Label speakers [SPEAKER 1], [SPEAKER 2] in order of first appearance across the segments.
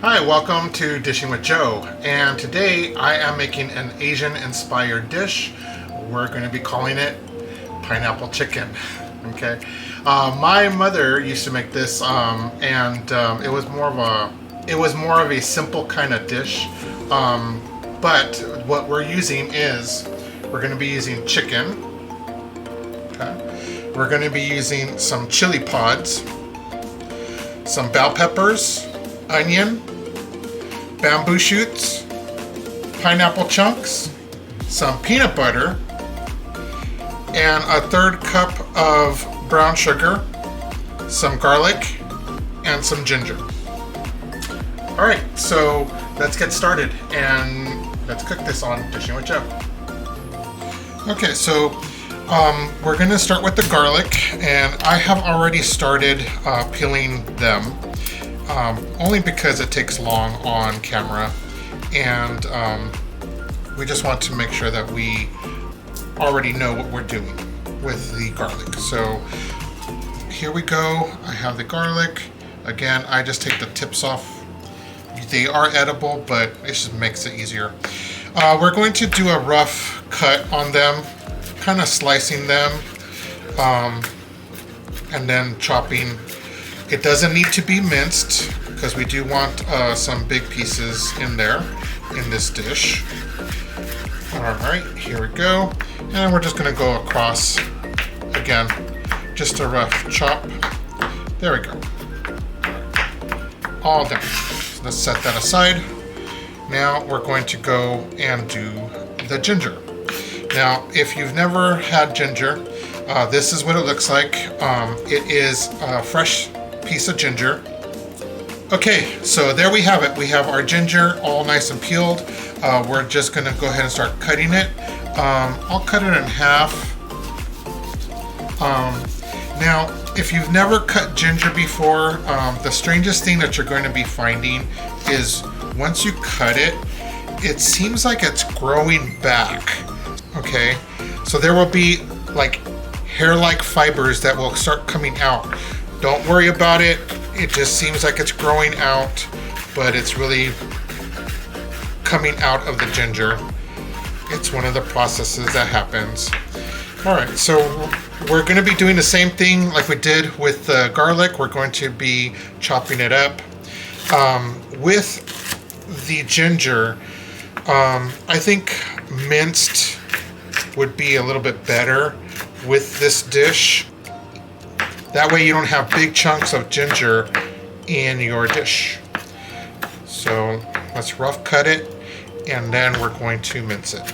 [SPEAKER 1] Hi, welcome to Dishing with Joe, and today I am making an Asian-inspired dish. We're going to be calling it pineapple chicken. Okay, my mother used to make this, and it was more of a simple kind of dish. But what we're using is we're going to be using chicken. Okay, we're going to be using some chili pods, some bell peppers, onion, bamboo shoots, pineapple chunks, some peanut butter, and a 1/3 cup of brown sugar, some garlic, and some ginger. Alright, so let's get started and let's cook this on Dishing with Joe. Okay, so we're going to start with the garlic, and I have already started peeling them. Only because it takes long on camera, and we just want to make sure that we already know what we're doing with the garlic. So here we go. I have the garlic. Again, I just take the tips off. They are edible, but it just makes it easier. We're going to do a rough cut on them, kind of slicing them, and then chopping. It doesn't need to be minced because we do want some big pieces in there in this dish. Alright, here we go. And we're just going to go across again, just a rough chop. There we go. All done. So let's set that aside. Now we're going to go and do the ginger. Now, if you've never had ginger, this is what it looks like. It is a fresh piece of ginger. Okay, so there we have it. We have our ginger all nice and peeled. We're just gonna go ahead and start cutting it. I'll cut it in half. Now, if you've never cut ginger before, the strangest thing that you're going to be finding is once you cut it, it seems like it's growing back. Okay, so there will be like hair-like fibers that will start coming out. Don't worry about it. It just seems like it's growing out, but it's really coming out of the ginger. It's one of the processes that happens. All right, so we're going to be doing the same thing like we did with the garlic. We're going to be chopping it up. With the ginger, I think minced would be a little bit better with this dish. That way you don't have big chunks of ginger in your dish. So let's rough cut it, and then we're going to mince it.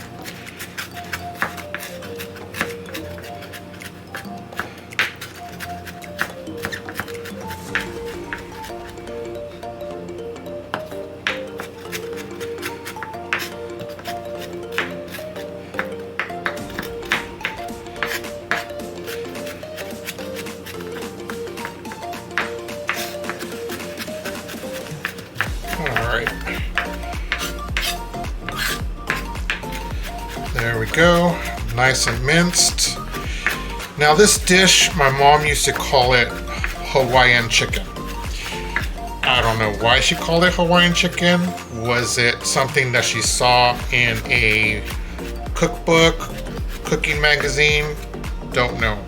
[SPEAKER 1] There we go, nice and minced. Now this dish, my mom used to call it Hawaiian chicken. I don't know why she called it Hawaiian chicken. Was it something that she saw in a cookbook, cooking magazine? Don't know.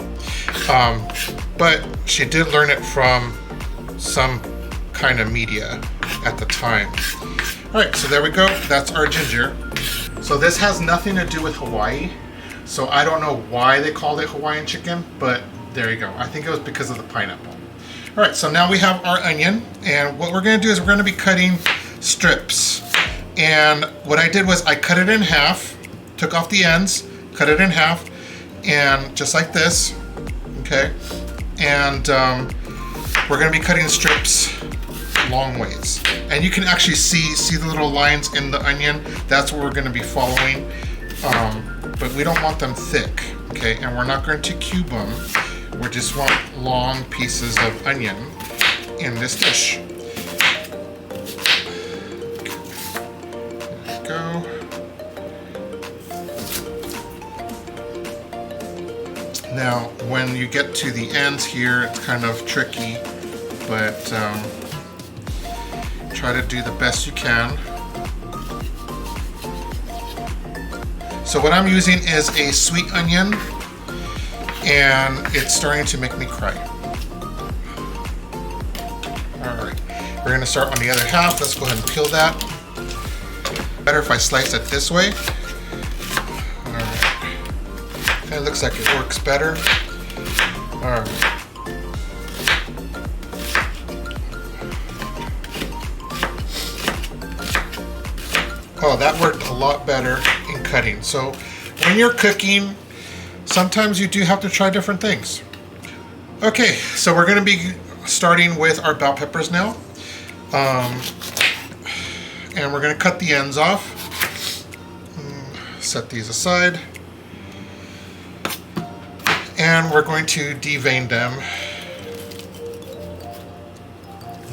[SPEAKER 1] But she did learn it from some kind of media at the time. All right, so there we go. That's our ginger. So this has nothing to do with Hawaii, so I don't know why they called it Hawaiian chicken, but there you go. I think it was because of the pineapple. All right, so now we have our onion, and what we're gonna do is we're gonna be cutting strips. And what I did was I cut it in half, took off the ends, cut it in half, and just like this, okay? And we're gonna be cutting strips long ways. And you can actually see the little lines in the onion. That's what we're going to be following. But we don't want them thick, okay? And we're not going to cube them. We just want long pieces of onion in this dish. There we go. Now, when you get to the ends here, it's kind of tricky, but Try to do the best you can. So what I'm using is a sweet onion, and it's starting to make me cry. All right, we're gonna start on the other half. Let's go ahead and peel that. Better if I slice it this way. All right, kind of looks like it works better. All right. Oh, that worked a lot better in cutting. So when you're cooking, sometimes you do have to try different things. Okay, so we're gonna be starting with our bell peppers now. And we're gonna cut the ends off. Set these aside. And we're going to devein them.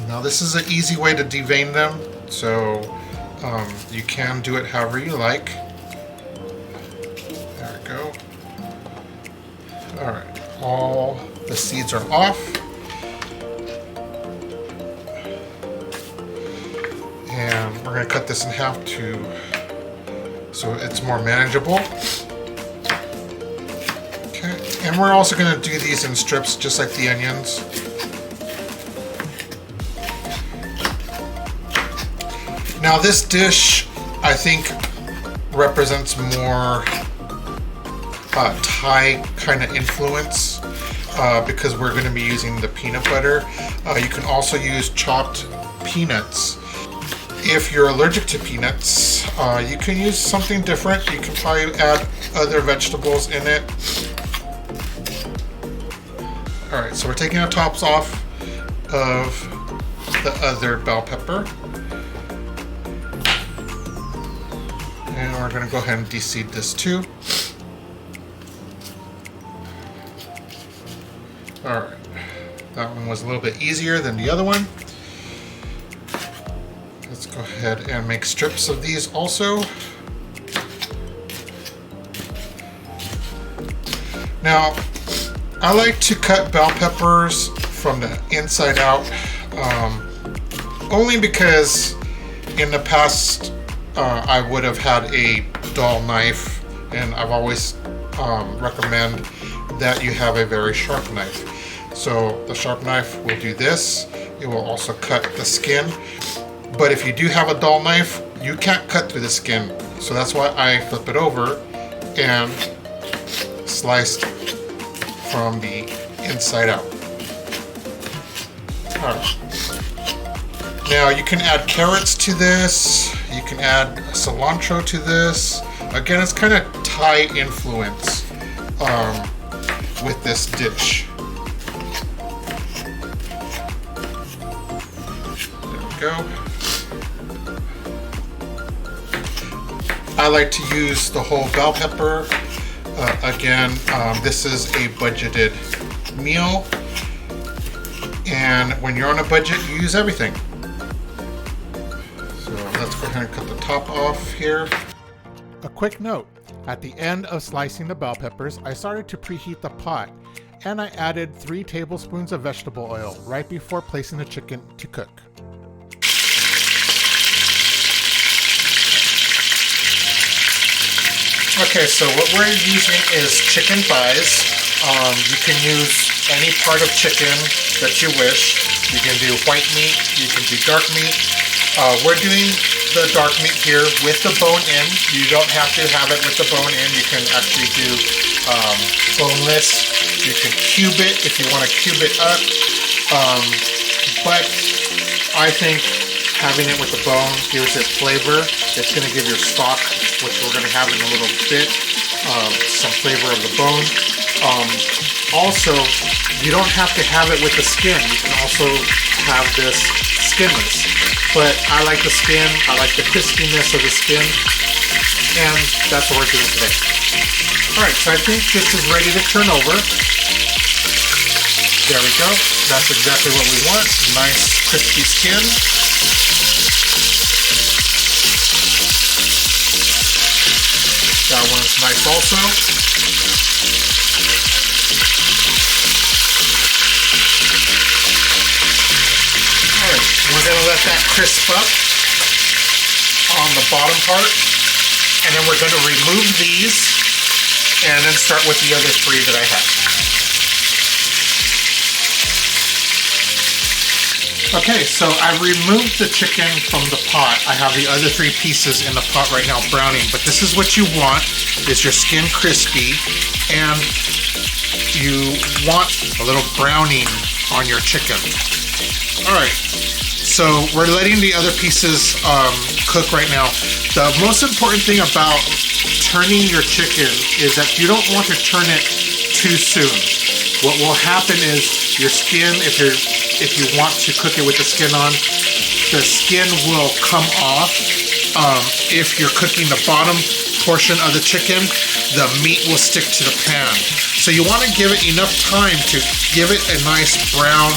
[SPEAKER 1] Now this is an easy way to devein them, so you can do it however you like. There we go. All right, all the seeds are off. And we're gonna cut this in half so it's more manageable. Okay, and we're also gonna do these in strips just like the onions. Now this dish, I think, represents more Thai kind of influence because we're going to be using the peanut butter. You can also use chopped peanuts. If you're allergic to peanuts, you can use something different. You can probably add other vegetables in it. All right, so we're taking the tops off of the other bell pepper. And we're going to go ahead and de-seed this too. Alright, that one was a little bit easier than the other one. Let's go ahead and make strips of these also. Now, I like to cut bell peppers from the inside out, only because in the past I would have had a dull knife, and I've always recommend that you have a very sharp knife. So the sharp knife will do this. It will also cut the skin. But if you do have a dull knife, you can't cut through the skin. So that's why I flip it over and slice from the inside out. All right. Now you can add carrots to this. You can add cilantro to this. Again, it's kind of Thai influence with this dish. There we go. I like to use the whole bell pepper. Again, this is a budgeted meal. And when you're on a budget, you use everything. So let's go ahead and cut the top off here. A quick note, at the end of slicing the bell peppers, I started to preheat the pot, and I added 3 tablespoons of vegetable oil right before placing the chicken to cook. Okay, so what we're using is chicken thighs. You can use any part of chicken that you wish. You can do white meat, you can do dark meat. We're doing the dark meat here with the bone in. You don't have to have it with the bone in. You can actually do boneless. You can cube it if you want to cube it up. But I think having it with the bone gives it flavor. It's going to give your stock, which we're going to have in a little bit, some flavor of the bone. Also, you don't have to have it with the skin. You can also have this skinless. But I like the skin, I like the crispiness of the skin, and that's what we're doing today. Alright, so I think this is ready to turn over. There we go. That's exactly what we want. Nice crispy skin. That one's nice also. Alright, we're going to let that crisp up on the bottom part. And then we're going to remove these and then start with the other three that I have. Okay, so I've removed the chicken from the pot. I have the other three pieces in the pot right now browning, but this is what you want, is your skin crispy, and you want a little browning on your chicken. All right, so we're letting the other pieces cook right now. The most important thing about turning your chicken is that you don't want to turn it too soon. What will happen is your skin, if you want to cook it with the skin on, the skin will come off. If you're cooking the bottom portion of the chicken, the meat will stick to the pan. So you want to give it enough time to give it a nice brown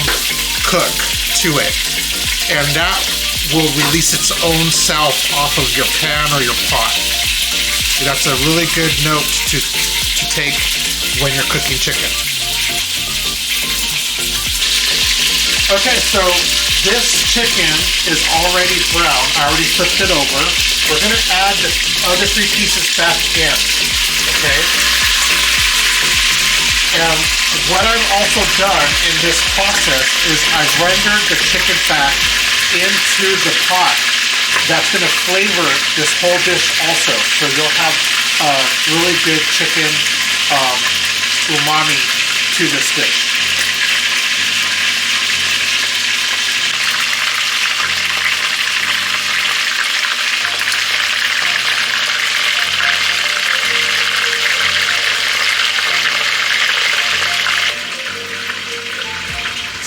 [SPEAKER 1] cook to it. And that will release its own self off of your pan or your pot. That's a really good note to take when you're cooking chicken. Okay, so this chicken is already brown. I already flipped it over. We're going to add the other three pieces back in, okay? And what I've also done in this process is I've rendered the chicken fat into the pot. That's going to flavor this whole dish also. So you'll have a really good chicken umami to this dish.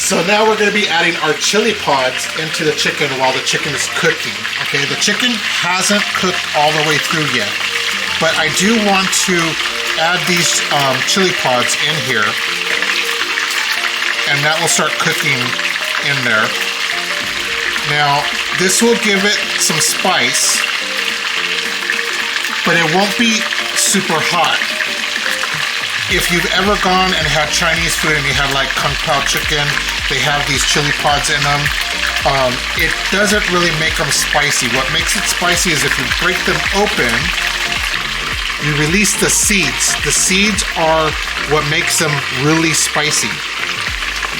[SPEAKER 1] So now we're going to be adding our chili pods into the chicken while the chicken is cooking. Okay, the chicken hasn't cooked all the way through yet, but I do want to add these chili pods in here, and that will start cooking in there. Now, this will give it some spice, but it won't be super hot. If you've ever gone and had Chinese food and you have like kung pao chicken, they have these chili pods in them. It doesn't really make them spicy. What makes it spicy is if you break them open, you release the seeds. The seeds are what makes them really spicy.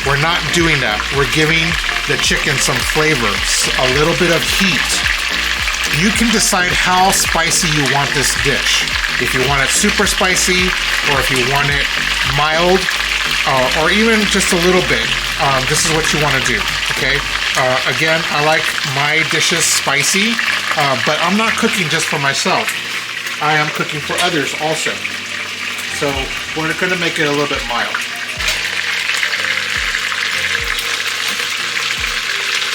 [SPEAKER 1] We're not doing that. We're giving the chicken some flavor, a little bit of heat. You can decide how spicy you want this dish. If you want it super spicy, or if you want it mild, or even just a little bit, this is what you want to do, okay? Again, I like my dishes spicy, but I'm not cooking just for myself. I am cooking for others also. So we're going to make it a little bit mild.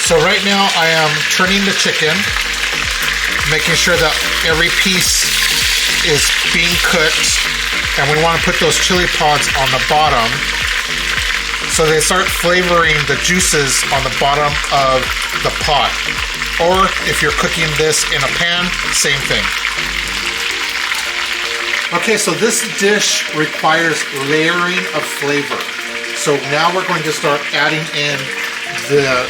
[SPEAKER 1] So right now I am turning the chicken, making sure that every piece is being cooked, and we want to put those chili pods on the bottom so they start flavoring the juices on the bottom of the pot. Or if you're cooking this in a pan, same thing. Okay, so this dish requires layering of flavor. So now we're going to start adding in the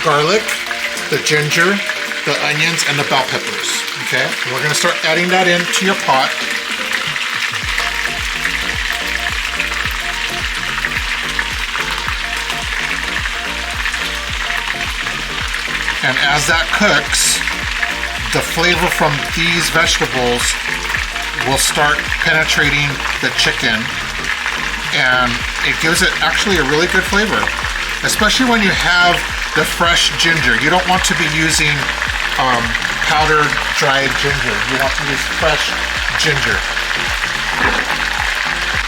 [SPEAKER 1] garlic, the ginger, the onions, and the bell peppers. Okay, we're going to start adding that into your pot. And as that cooks, the flavor from these vegetables will start penetrating the chicken, and it gives it actually a really good flavor, especially when you have the fresh ginger. You don't want to be using powdered dried ginger. You want to use fresh ginger.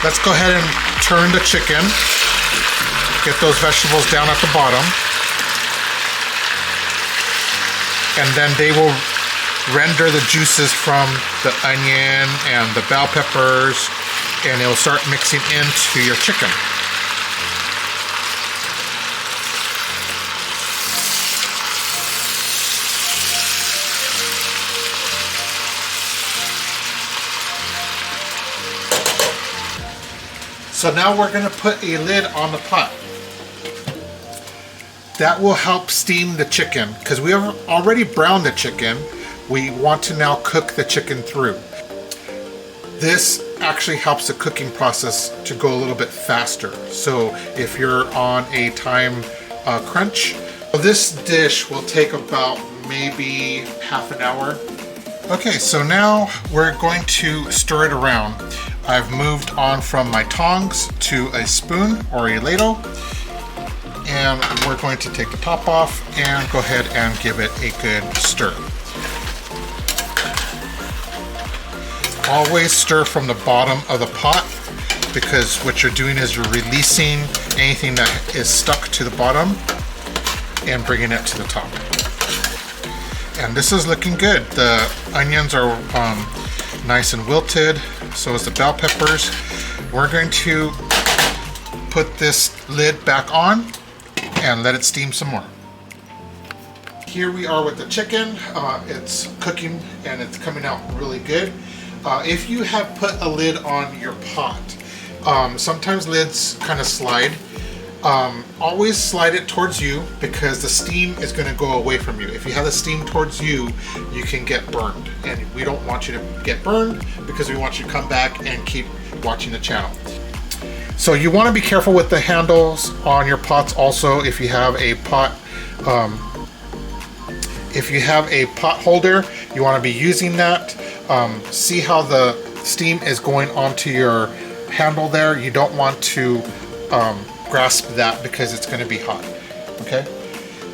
[SPEAKER 1] Let's go ahead and turn the chicken. Get those vegetables down at the bottom. And then they will render the juices from the onion and the bell peppers, and it will start mixing into your chicken. So now we're going to put a lid on the pot. That will help steam the chicken because we have already browned the chicken. We want to now cook the chicken through. This actually helps the cooking process to go a little bit faster. So if you're on a time crunch, this dish will take about maybe half an hour. Okay, so now we're going to stir it around. I've moved on from my tongs to a spoon or a ladle, and we're going to take the top off and go ahead and give it a good stir. Always stir from the bottom of the pot, because what you're doing is you're releasing anything that is stuck to the bottom and bringing it to the top. And this is looking good. The onions are nice and wilted, so is the bell peppers. We're going to put this lid back on and let it steam some more. Here we are with the chicken. It's cooking and it's coming out really good. If you have put a lid on your pot, sometimes lids kind of slide. Always slide it towards you because the steam is going to go away from you. If you have the steam towards you, you can get burned. And we don't want you to get burned because we want you to come back and keep watching the channel. So you want to be careful with the handles on your pots also. If you have a pot, holder, you want to be using that. See how the steam is going onto your handle there. You don't want to grasp that because it's going to be hot. Okay,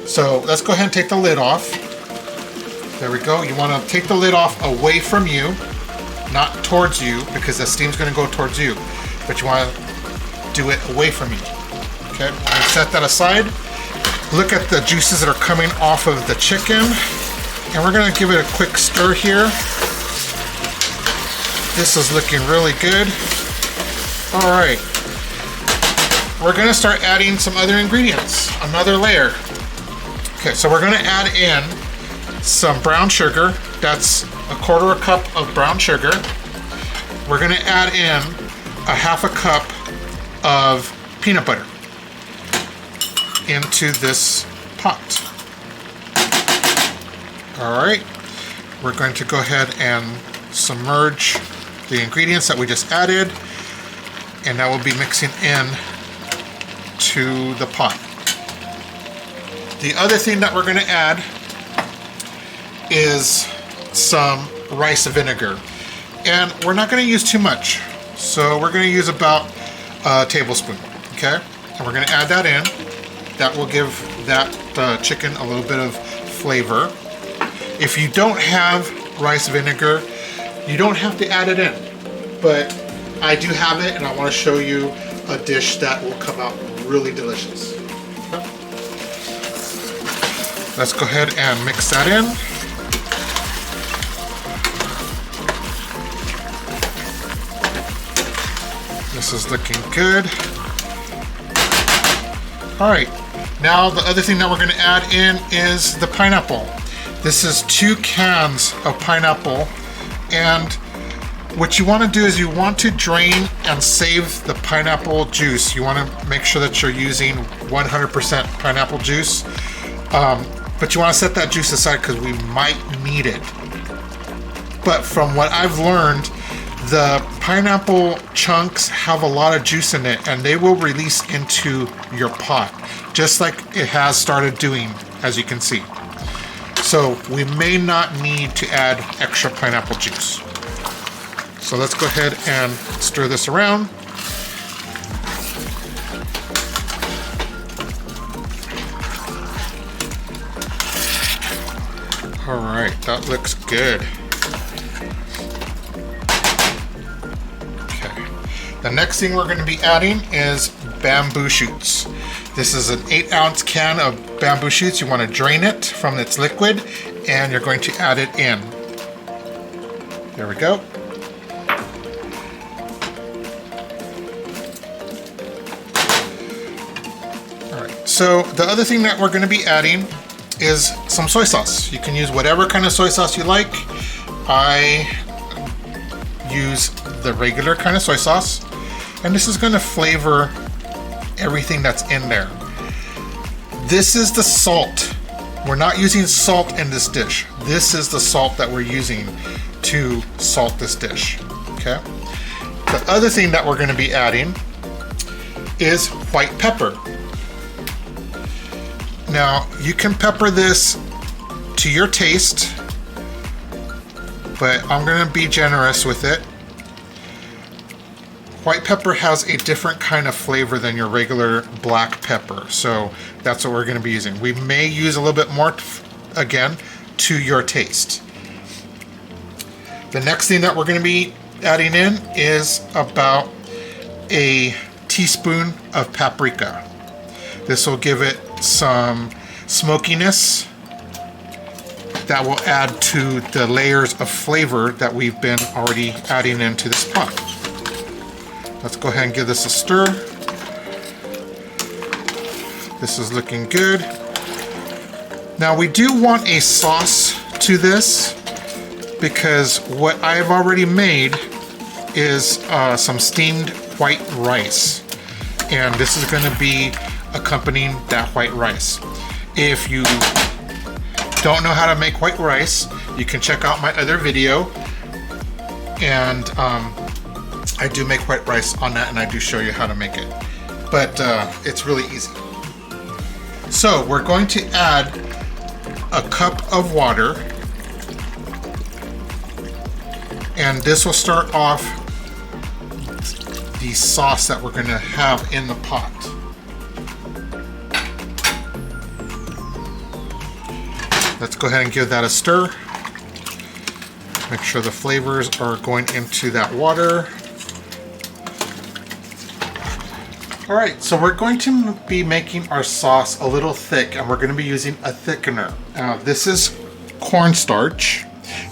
[SPEAKER 1] so let's go ahead and take the lid off. There we go. You want to take the lid off away from you, not towards you, because the steam's going to go towards you, but you want to do it away from you. Okay, I'm going to set that aside. Look at the juices that are coming off of the chicken, and we're going to give it a quick stir here. This is looking really good. All right, we're going to start adding some other ingredients, another layer. Okay, so we're going to add in some brown sugar. That's a 1/4 cup of brown sugar. We're going to add in a 1/2 cup of peanut butter into this pot. All right, we're going to go ahead and submerge the ingredients that we just added, and that will be mixing in to the pot. The other thing that we're going to add is some rice vinegar, and we're not going to use too much, so we're going to use about a tablespoon. Okay, and we're going to add that in. That will give that chicken a little bit of flavor. If you don't have rice vinegar, you don't have to add it in, but I do have it, and I want to show you a dish that will come out really delicious. Okay. Let's go ahead and mix that in. This is looking good. All right, now the other thing that we're going to add in is the pineapple. This is 2 cans of pineapple, and what you want to do is you want to drain and save the pineapple juice. You want to make sure that you're using 100% pineapple juice, but you want to set that juice aside because we might need it. But from what I've learned, the pineapple chunks have a lot of juice in it, and they will release into your pot, just like it has started doing, as you can see. So we may not need to add extra pineapple juice. So let's go ahead and stir this around. All right, that looks good. Okay, the next thing we're going to be adding is bamboo shoots. This is an 8-ounce can of bamboo shoots. You want to drain it from its liquid, and you're going to add it in. There we go. All right, so the other thing that we're going to be adding is some soy sauce. You can use whatever kind of soy sauce you like. I use the regular kind of soy sauce, and this is going to flavor everything that's in there. This is the salt. We're not using salt in this dish. This is the salt that we're using to salt this dish, okay? The other thing that we're gonna be adding is white pepper. Now, you can pepper this to your taste, but I'm gonna be generous with it. White pepper has a different kind of flavor than your regular black pepper, so that's what we're gonna be using. We may use a little bit more, again, to your taste. The next thing that we're gonna be adding in is about a teaspoon of paprika. This will give it some smokiness that will add to the layers of flavor that we've been already adding into this pot. Let's go ahead and give this a stir. This is looking good. Now we do want a sauce to this because what I've already made is some steamed white rice. And this is gonna be accompanying that white rice. If you don't know how to make white rice, you can check out my other video, and I do make white rice on that, and I do show you how to make it, but it's really easy. So we're going to add a cup of water, and this will start off the sauce that we're going to have in the pot. Let's go ahead and give that a stir. Make sure the flavors are going into that water. All right, so we're going to be making our sauce a little thick, and we're going to be using a thickener. This is cornstarch.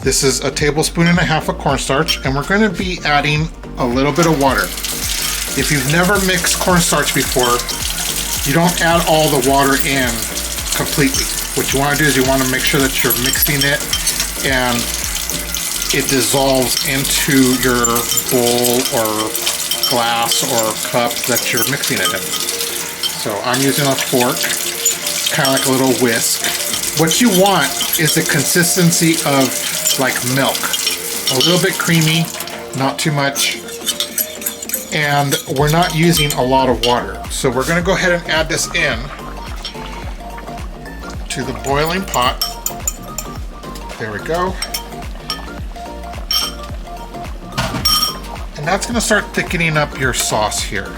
[SPEAKER 1] This is a tablespoon and a half of cornstarch, and we're going to be adding a little bit of water. If you've never mixed cornstarch before, you don't add all the water in completely. What you want to do is you want to make sure that you're mixing it and it dissolves into your bowl or glass or cup that you're mixing it in. So I'm using a fork, kind of like a little whisk. What you want is the consistency of like milk. A little bit creamy, not too much. And we're not using a lot of water. So we're going to go ahead and add this in to the boiling pot. There we go. And that's going to start thickening up your sauce here.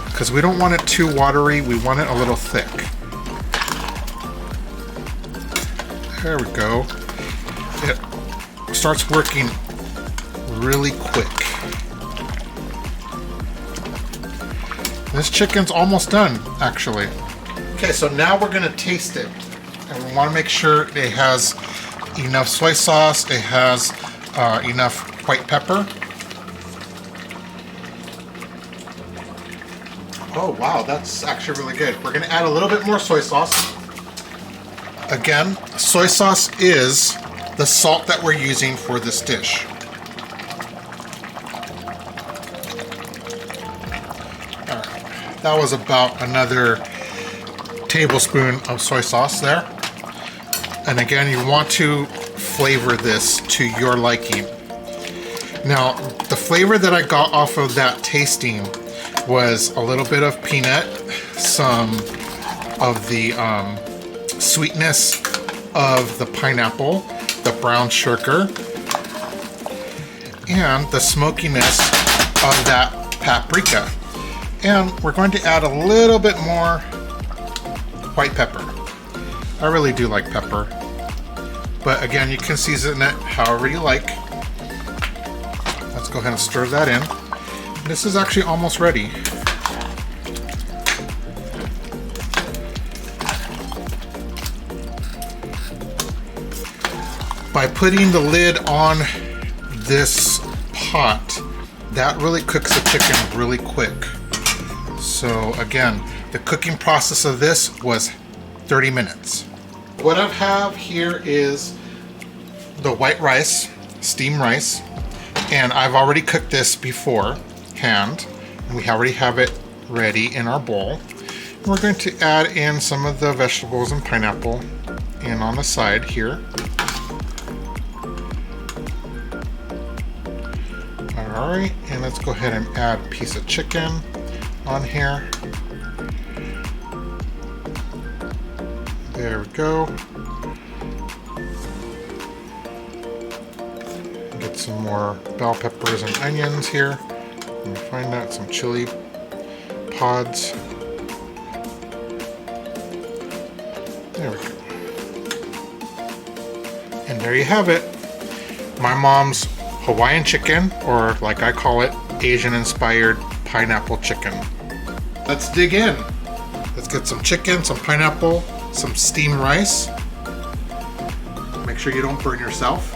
[SPEAKER 1] Because we don't want it too watery, we want it a little thick. There we go. It starts working really quick. This chicken's almost done, actually. Okay, so now we're gonna taste it. And we wanna make sure it has enough soy sauce, it has enough white pepper. Oh wow, that's actually really good. We're gonna add a little bit more soy sauce. Again, soy sauce is the salt that we're using for this dish. All right, that was about another tablespoon of soy sauce there. And again, you want to flavor this to your liking. Now, the flavor that I got off of that tasting was a little bit of peanut, some of the sweetness of the pineapple, the brown sugar, and the smokiness of that paprika. And we're going to add a little bit more white pepper. I really do like pepper, but again, you can season it however you like. Let's go ahead and stir that in. This is actually almost ready. By putting the lid on this pot, that really cooks the chicken really quick. So again, the cooking process of this was 30 minutes. What I have here is the white rice, steamed rice, and I've already cooked this beforehand. We already have it ready in our bowl. We're going to add in some of the vegetables and pineapple in on the side here. Alright, and let's go ahead and add a piece of chicken on here. There we go. Get some more bell peppers and onions here. Let me find out some chili pods. There we go. And there you have it. My mom's Hawaiian chicken, or like I call it, Asian-inspired pineapple chicken. Let's dig in. Let's get some chicken, some pineapple, some steamed rice. Make sure you don't burn yourself.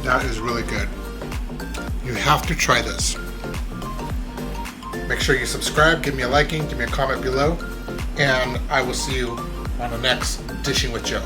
[SPEAKER 1] That is really good. You have to try this. Make sure you subscribe, give me a liking, give me a comment below, and I will see you on the next Dishing with Joe.